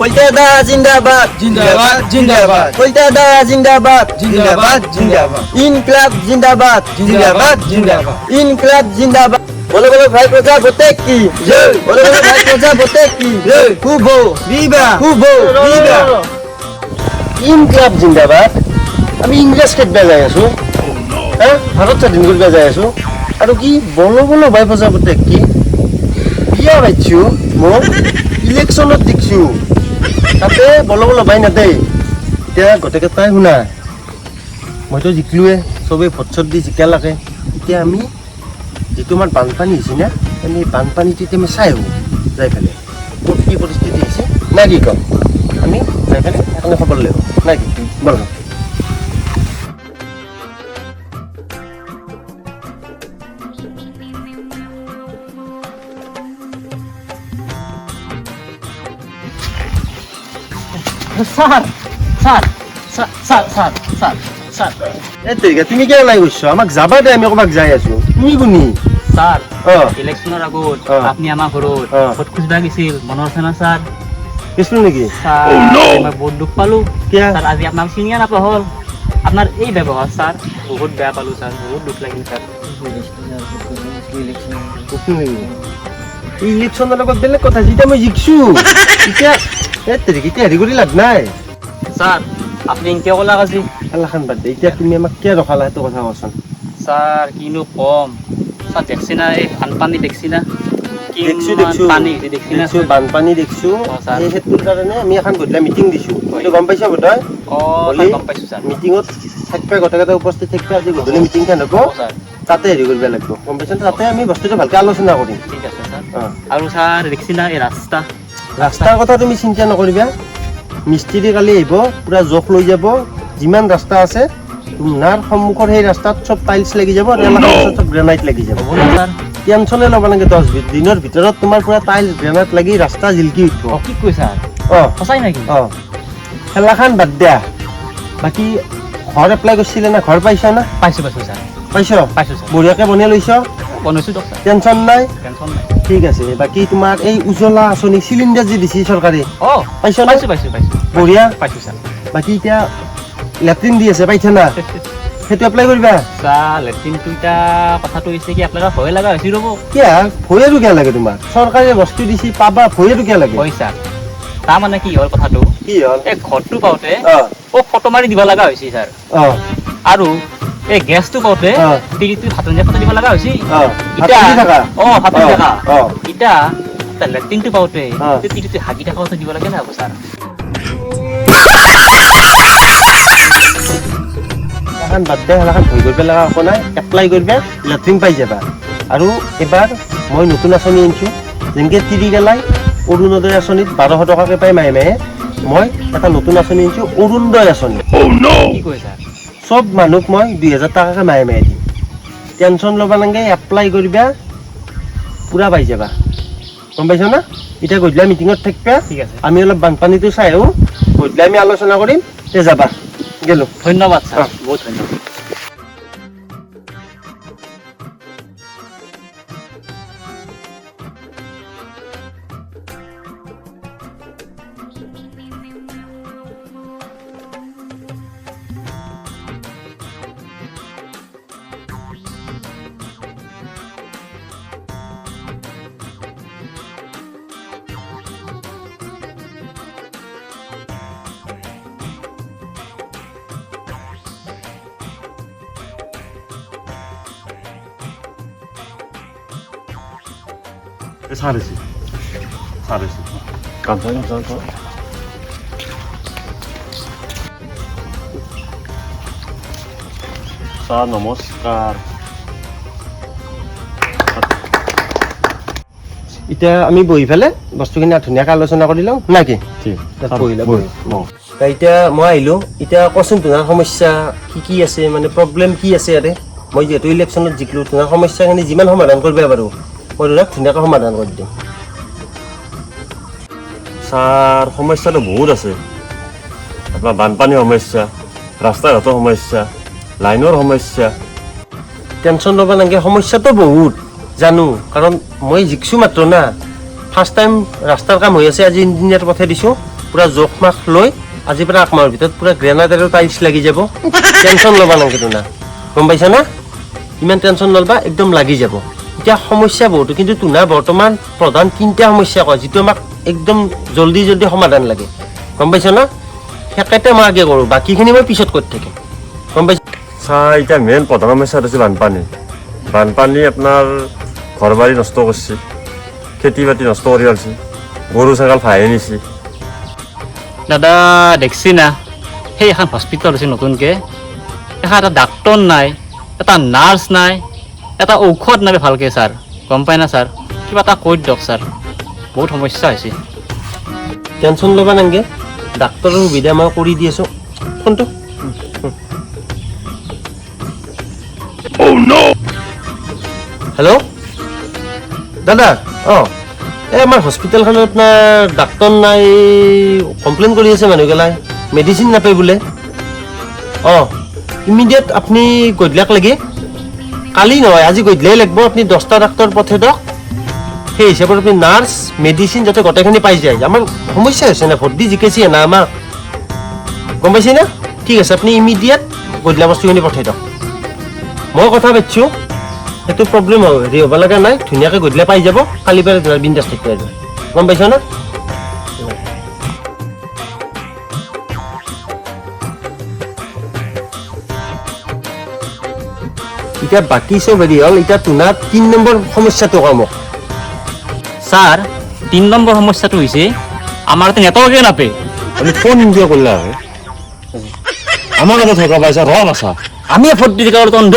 কলকাতা জিন্দাবাদ জিন্দাবাদ জিন্দাবাদ কলকাতা জিন্দাবাদ জিন্দাবাদ জিন্দাবাদ ইনকলাব জিন্দাবাদ জিন্দাবাদ জিন্দাবাদ ইনকলাব জিন্দাবাদ বলো বলো ভাই প্রজাপতি কি জয় বলো বলো ভাই প্রজাপতি কি জয় খুব বিবা খুব বিবা ইনকলাব জিন্দাবাদ আমি ইংরেজ খেদবা যাই আছো হ্যাঁ ভারত স্বাধীন করবা যাই আছো আৰু কি বলো বলো ভাই প্ৰজাপতি কি বিয়া পাইছো মোক ইলেকশ্যনত দেখছো তাতে বলো বলো ভাই নাতে এতিয়া গোটেইকেইটাই শুনা মইতো জিকিলোৱে চবেই ভোট চট দি জিকা লাগে এতিয়া আমি যিটো আমাৰ বানপানী হৈছে না আমি বানপানীটো এতিয়া আমি চাই আহোঁ যাই পেলাই ক'ত কি পৰিস্থিতি হৈছে নাই কি কম আমি যাই পেলাই সেইকাৰণে খবৰ লাগিব নাই কি বল sir sir sir sir sir sir এই তেৰিকা তুমি কিয় ওলাই গৈছ আমাক যাবা দে আমি ক'ৰবাত যাই আছো তুমি কোনি স্যাৰ অঁ ইলেকশনেৰ আগত অ'. আপনি আমাৰ ঘৰত অ'. ভোট খুঁজবা গেছিল মনৰ আছে না স্যার কৃষ্ণ নেকি স্যার মই বহুত দুখ পালো কিয় স্যার আজি আপনার চিনিয়া নাপা হল আপনার এই ব্যবহার স্যার বহুত বেয়া পালো স্যার বহুত দুখ লাগিল স্যার কৃষ্ণ নেকি এই ইলেকশ্যনৰ লগত বেলেগ কথা যেতিয়া মই জিকছো এতিয়া এই তেৰিকা এতিয়া হেৰি কৰি লাভ নাই স্যার আপনি ইনকে কলা আজি খেলাখন বাদ দে এতিয়া তুমি আমাক কিয় ৰখালা সেইটো কথা কচোন স্যার কিনো কম স্যার দেখছি না এই বানপানী দেখছি না দেখছো কিমান দেখছো পানী হৈছে দেখছি না দেখছো বানপানী দেখছো ছাৰ। এই সেইটোৰ কাৰণে আমি এখন গধূলা মিটিং দিছো এইটো গম পাইছা বোধহয় অ হলি? গম পাইছো স্যার মিটিঙত থাকিবা গোটেইকেইটা উপস্থিত থাকিবা আজি গধূলি মিটিংখন হ'ব অ স্যার তাতে হেৰি কৰিব লাগিব গম পাইছা তাতে আমি বস্তুটো ভালকৈ আলোচনা কৰিম ঠিক আছে স্যাৰ অঁ আৰু স্যাৰ দেখছি না এই ৰাস্তা ৰাস্তাৰ কথা তুমি চিন্তা নকৰিবা মিস্ত্ৰী কালি আহিব পুৰা জোখ লৈ যাব যিমান ৰাস্তা আছে তোমাৰ সন্মুখৰ সেই ৰাস্তাত চব টাইলছ লাগি যাব আৰু এলাকাৰ ওচৰত চব গ্ৰেনাইট লাগি যাব হ'ব না স্যাৰ টেনশ্যনে ল'ব নালাগে 10 দিনৰ ভিতৰত তোমাৰ পুৰা টাইলছ গ্ৰেনাইট লাগি ৰাস্তা জিলকি উঠিব অ কি কৈ স্যাৰ অঁ সঁচাই নেকি অঁ খেলাখন বাদ দিয়া বাকী ঘৰ এপ্লাই কৰিছিলে না ঘৰ পাইছা না পাইছো পাইছো স্যার পাইছ পাইছো স্যার বঢ়িয়াকৈ বনাই লৈছ বনাইছো দিয়ক স্যার টেনশ্যন নাই টেনশন নাই ঠিক আছে বাকী তোমাৰ এই উজ্বলা আঁচনি চিলিণ্ডাৰ যে দিছে চৰকাৰে অ পাইছ না পাইছো পাইছো পাইছো বঢ়িয়া পাইছো স্যাৰ বাকী এতিয়া লেট্ৰিন দি আছে পাইছা না সেইটো এপ্লাই কৰিবা স্যাৰ লেট্ৰিনটো এতিয়া কথাটো হৈছে কি আপোনাৰ ভয় লগা হৈছে ৰ'ব কিয় ভয় আৰু কিয় লাগে তোমাৰ চৰকাৰে বস্তু দিছে পাবা ভয় আৰু কিয় লাগে হয় স্যাৰ তাৰমানে কি হ'ল কথাটো কি হ'ল এই ঘৰটো পাওঁতে অঁ অ ফটো মাৰি দিব লগা হৈছে স্যাৰ অঁ আৰু এই গেছটো পাওঁতে অ। তিৰিটো হাতত ফটো দিব লগা হৈছে অঁ এতিয়া হাতত থাকা অ হাতত অ, থকা অ। এতিয়া লেট্ৰিনটো পাওঁতে অ। তিৰিটো হাগি থকা কথা দিব লাগে না আকৌ স্যাৰ এখন বাদ দে এখন ভয় কৰিব লগা একো নাই এপ্লাই কৰিবা লেট্ৰিন পাই যাবা আৰু এবাৰ মই নতুন আঁচনি আনিছোঁ যেনেকৈ তিৰি গেলাই অৰুণোদয় আঁচনিত 1200 টকাকৈ পাই মাহে মাহে মই এটা নতুন আঁচনি আনিছোঁ অৰুণোদয় আঁচনি কি কৈ স্যাৰ চব মানুহক মই 2000 টকাকৈ মাহে মাহে দিম টেনশ্যন ল'ব নালাগে এপ্লাই কৰিবা পূৰা পাই যাবা গম পাইছ না এতিয়া গধূলা মিটিঙত থাকিবা ঠিক আছে আমি অলপ বানপানীটো চাই আহোঁ গধূলা আমি আলোচনা কৰিম তে যাবা গেলোঁ ধন্যবাদ স্যাৰ অ। বহুত ধন্যবাদ 잘했지. 잘했어. 감사합니다. 자, নমস্কাৰ। এতিয়া আমি বহি পেলাই বস্তুখিনি ধুনীয়াকৈ আলোচনা কৰি লওঁ নে কি ঠিক। তাত বহিলা বহি। এতিয়া মই আহিলোঁ এতিয়া কচোন তোমাৰ সমস্যা কি আছে মানে প্ৰব্লেম কি আছে ইয়াতে মই যিহেতু ইলেকশ্যনত জিকিলোঁ তোমাৰ সমস্যাখিনি যিমান সমাধান কৰিব পাৰোঁ মই তোমাক ধুনীয়াকৈ সমাধান কৰি দিম ছাৰ সমস্যাটো বহুত আছে আপোনাৰ বানপানীৰ সমস্যা ৰাস্তা ঘাটৰ সমস্যা লাইনৰ সমস্যা টেনশ্যন ল'ব নালাগে সমস্যাটো বহুত জানো কাৰণ মই জিকিছোঁ মাত্ৰ না ফাৰ্ষ্ট টাইম ৰাস্তাৰ কাম হৈ আছে আজি ইঞ্জিনিয়াৰ পঠাই দিছোঁ পুৰা জোখ মাখ লৈ আজিৰ পৰা 1 মাহৰ ভিতৰত পুৰা গ্ৰেনাইট আৰু টাইলছ লাগি যাব টেনশ্যন ল'বা নালাগে তোনা গম পাইছা না ইমান টেনশ্যন নলবা একদম লাগি যাব এতিয়া সমস্যা বহুতো কিন্তু তোনা বৰ্তমান প্ৰধান 3টা সমস্যা কয় যিটো আমাক একদম জলদি সমাধান লাগে গম পাইছা না সেকেটা মই আগে কৰোঁ বাকীখিনি মই পিছত কৰি থাকিম গম পাইছা ছাৰ এতিয়া মেইন প্ৰধান সমস্যা হৈছে বানপানী আপোনাৰ ঘৰ বাৰী নষ্ট কৰিছে খেতি বাতি নষ্ট কৰি পেলাইছে গৰু ছাগল ভাঁহি নিছে দাদা দেখছি না সেই এখন হস্পিটেল হৈছে নতুনকৈ এখন এটা ডাক্তৰ নাই এটা নাৰ্ছ নাই এটা ঔষধ নাই ভালকৈ ছাৰ গম পাই না ছাৰ কিবা এটা কৈ দিয়ক ছাৰ বহুত সমস্যা হৈছে টেনশ্যন ল'বা নালাগে ডাক্তৰৰ সুবিধা মই কৰি দি আছোঁ ফোনটো হেল্ল' দাদা অঁ এই আমাৰ হস্পিটেলখনত আপোনাৰ ডাক্তৰ নাই কমপ্লেইন কৰি আছে মানুহগিলাই মেডিচিন নাপায় বোলে অঁ ইমিডিয়েট আপুনি গধূলাক লাগে কালি নহয় আজি গধূলাই লাগিব আপুনি 10টা ডাক্তৰ পঠাই দিয়ক সেই হিচাপত আপুনি নাৰ্ছ মেডিচিন যাতে গোটেইখিনি পাই যায় আমাৰ সমস্যা হৈছে না ভৰ্তি জিকাইছে না আমাক গম পাইছে না ঠিক আছে আপুনি ইমিডিয়েট গধূলা বস্তুখিনি পঠাই দিয়ক মই কথা পাতিছোঁ সেইটো প্ৰব্লেম হেৰি হ'ব লগা নাই ধুনীয়াকৈ গধূলা পাই যাব কালি পৰা বিন্দাছ থাকিব আৰু গম পাইছ না এতিয়া বাকী চব হেৰি হ'ল এতিয়া তোনাৰ 3 নম্বৰ সমস্যাটো কম ছাৰ 3 নম্বৰ সমস্যাটো হৈছে আমাৰ ইয়াতে নেটৱৰ্কে নাপায় আমি ফোন ইণ্ডিয়া কৰিলা হয় আমাৰ কথা থকা পাইছা ৰ আছা আমি এফৰ্ড দি থকা অন্ধ